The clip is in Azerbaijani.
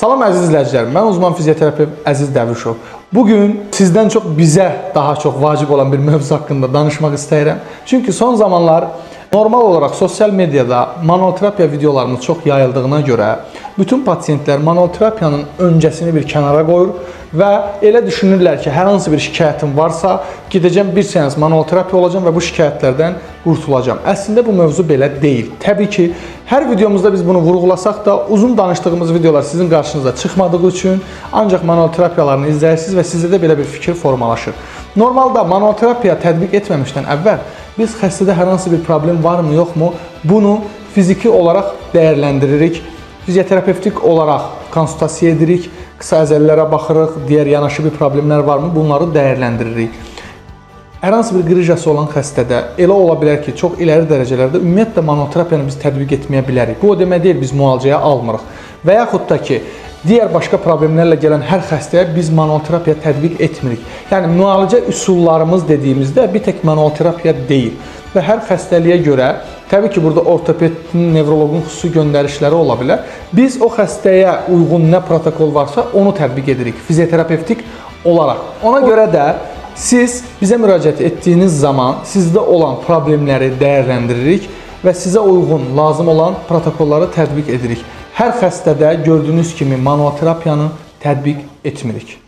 Salam əziz izləyicilərim, mən uzman fizioterapevt Əziz Dəvrişov. Bugün sizdən çox bizə daha çox vacib olan bir mövzu haqqında danışmaq istəyirəm. Çünki son zamanlar normal olaraq sosial mediada manual terapiya videolarımız çox yayıldığına görə bütün pasiyentlər manual terapiyanın öncəsini bir kənara qoyur və elə düşünürlər ki, hər hansı bir şikayətim varsa, gedəcəm bir seans manual terapiya olacam və bu şikayətlərdən qurtulacam. Əslində bu mövzu belə deyil. Təbii ki, hər videomuzda biz bunu vurğulasaq da uzun danışdığımız videolar sizin qarşınıza çıxmadığı üçün ancaq manual terapiyalarını izləyirsiniz və sizdə də belə bir fikir formalaşır. Normalda manual terapiya tətbiq etməmişdən əvvəl biz xəstədə hər hansı bir problem varmı, yoxmu, bunu fiziki olaraq dəyərləndiririk. Fizioterapevtik olaraq konsultasiya edirik, qısa əzələlərə baxırıq, digər yanaşı bir problemlər varmı, bunları dəyərləndiririk. Hər hansı bir qrıjası olan xəstədə elə ola bilər ki, çox iləri dərəcələrdə ümumiyyətlə manual terapiyanı biz tətbiq etməyə bilərik. Bu o demək deyil, biz müalicəyə almırıq. Və yaxud da ki, digər başqa problemlərlə gələn hər xəstəyə biz manual terapiya tətbiq etmirik. Yəni, müalicə üsullarımız dediyimizdə bir tək manual terapiya deyil. Və hər xəstəliyə görə, təbii ki, burada ortopedin, nevroloqun xüsusi göndərişləri ola bilər. Biz o xəstəyə uyğun nə protokol varsa, onu tətbiq edirik fizioterapevtik olaraq. Ona görə də siz bizə müraciət etdiyiniz zaman sizdə olan problemləri dəyərləndiririk və sizə uyğun, lazım olan protokolları tətbiq edirik. Hər xəstədə gördüyünüz kimi manual terapiyanı tətbiq etmirik.